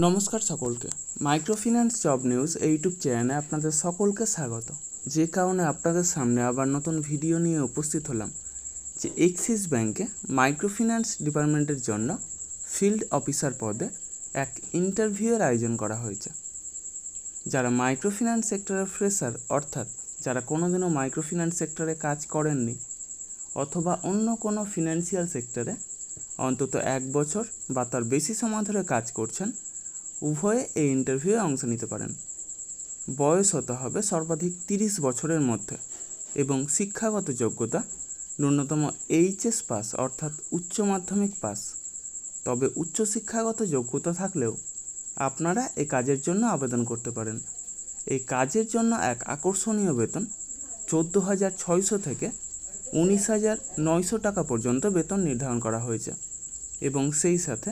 নমস্কার সকলকে। Microfinance job news YouTube চ্যানেলে আপনাদের সকলকে স্বাগত। যে কারণে আপনাদের সামনে আবার নতুন ভিডিও নিয়ে উপস্থিত হলাম যে এক্সিস ব্যাংকে মাইক্রোফিন্যান্স ডিপার্টমেন্টের জন্য ফিল্ড অফিসার পদে এক ইন্টারভিউয়ের আয়োজন করা হয়েছে। যারা মাইক্রোফিন্যান্স সেক্টরের ফ্রেশার, অর্থাৎ যারা কোনোদিনও মাইক্রোফিন্যান্স সেক্টরে কাজ করেননি অথবা অন্য কোনো ফিনান্সিয়াল সেক্টরে অন্তত 1 বছর বা তার বেশি সময় ধরে কাজ করছেন, উভয়ে এই ইন্টারভিউয়ে অংশ নিতে পারেন। বয়স হতে হবে সর্বাধিক 30 বছরের মধ্যে এবং শিক্ষাগত যোগ্যতা ন্যূনতম এইচএস পাস অর্থাৎ উচ্চ মাধ্যমিক পাস। তবে উচ্চশিক্ষাগত যোগ্যতা থাকলেও আপনারা এই কাজের জন্য আবেদন করতে পারেন। এই কাজের জন্য এক আকর্ষণীয় বেতন 14,600 থেকে 19,900 টাকা পর্যন্ত বেতন নির্ধারণ করা হয়েছে এবং সেই সাথে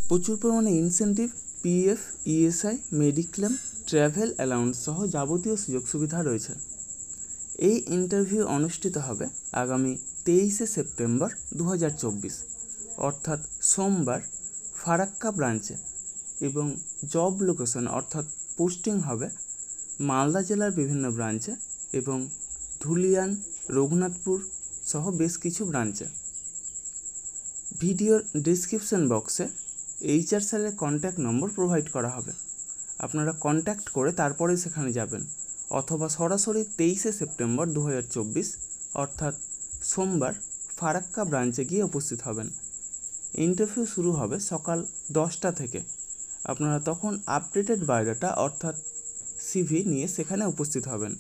প্রচুর পরিমাণে incentive, PF, ESI, mediclaim, travel allowance সহ যাবতীয় সুযোগ সুবিধা রয়েছে। এই ইন্টারভিউ অনুষ্ঠিত হবে আগামী 23শে সেপ্টেম্বর 2024 অর্থাৎ সোমবার ফারাক্কা ব্রাঞ্চে এবং জব লোকেশন অর্থাৎ পোস্টিং হবে মালদা জেলার বিভিন্ন ব্রাঞ্চে এবং ধুলিয়ান, রঘুনাথপুর সহ বেশ কিছু ব্রাঞ্চে। ভিডিওর ডিসক্রিপশন বক্সে এইচআর স্যারের কন্ট্যাক্ট নম্বর প্রোভাইড করা হবে। আপনারা কন্ট্যাক্ট করে তারপরে সেখানে যাবেন অথবা সরাসরি 23শে সেপ্টেম্বর 2024 অর্থাৎ সোমবার ফারাক্কা ব্রাঞ্চে গিয়ে উপস্থিত হবেন। ইন্টারভিউ শুরু হবে সকাল 10টা থেকে। আপনারা তখন আপডেটেড বায়োডাটা অর্থাৎ সিভি নিয়ে সেখানে উপস্থিত হবেন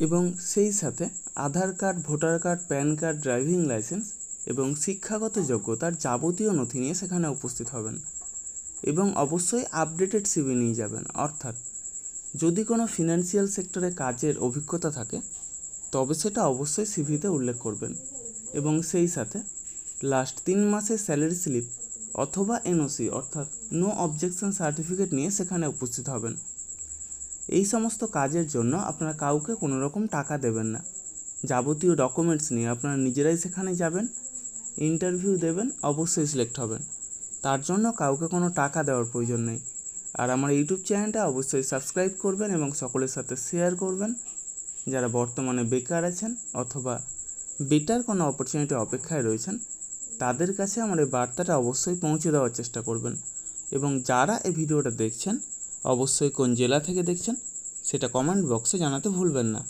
এবং সেই সাথে Aadhaar card, voter card, PAN card, driving licence এবং শিক্ষাগত যোগ্যতার যাবতীয় নথি নিয়ে সেখানে উপস্থিত হবেন এবং অবশ্যই আপডেটেড সিভি নিয়ে যাবেন। অর্থাৎ যদি কোনো ফিনান্সিয়াল সেক্টরে কাজের অভিজ্ঞতা থাকে তবে সেটা অবশ্যই সিভিতে উল্লেখ করবেন এবং সেই সাথে লাস্ট 3 মাসের স্যালারি স্লিপ অথবা এনওসি অর্থাৎ নো অবজেকশন সার্টিফিকেট নিয়ে সেখানে উপস্থিত হবেন। এই সমস্ত কাজের জন্য আপনারা কাউকে কোনো রকম টাকা দেবেন না। যাবতীয় ডকুমেন্টস নিয়ে আপনারা নিজেরাই সেখানে যাবেন, ইন্টারভিউ দেবেন, অবশ্যই সিলেক্ট হবেন। তার জন্য কাউকে কোনো টাকা দেওয়ার প্রয়োজন নেই। আর আমার ইউটিউব চ্যানেলটা অবশ্যই সাবস্ক্রাইব করবেন এবং সকলের সাথে শেয়ার করবেন। যারা বর্তমানে বেকার আছেন অথবা বেটার কোনো অপরচুনিটি অপেক্ষায় রয়েছেন তাদের কাছে আমার এই বার্তাটা অবশ্যই পৌঁছে দেওয়ার চেষ্টা করবেন এবং যারা এই ভিডিওটা দেখছেন অবশ্যই কোন জেলা থেকে দেখছেন সেটা কমেন্ট বক্সে জানাতে ভুলবেন না।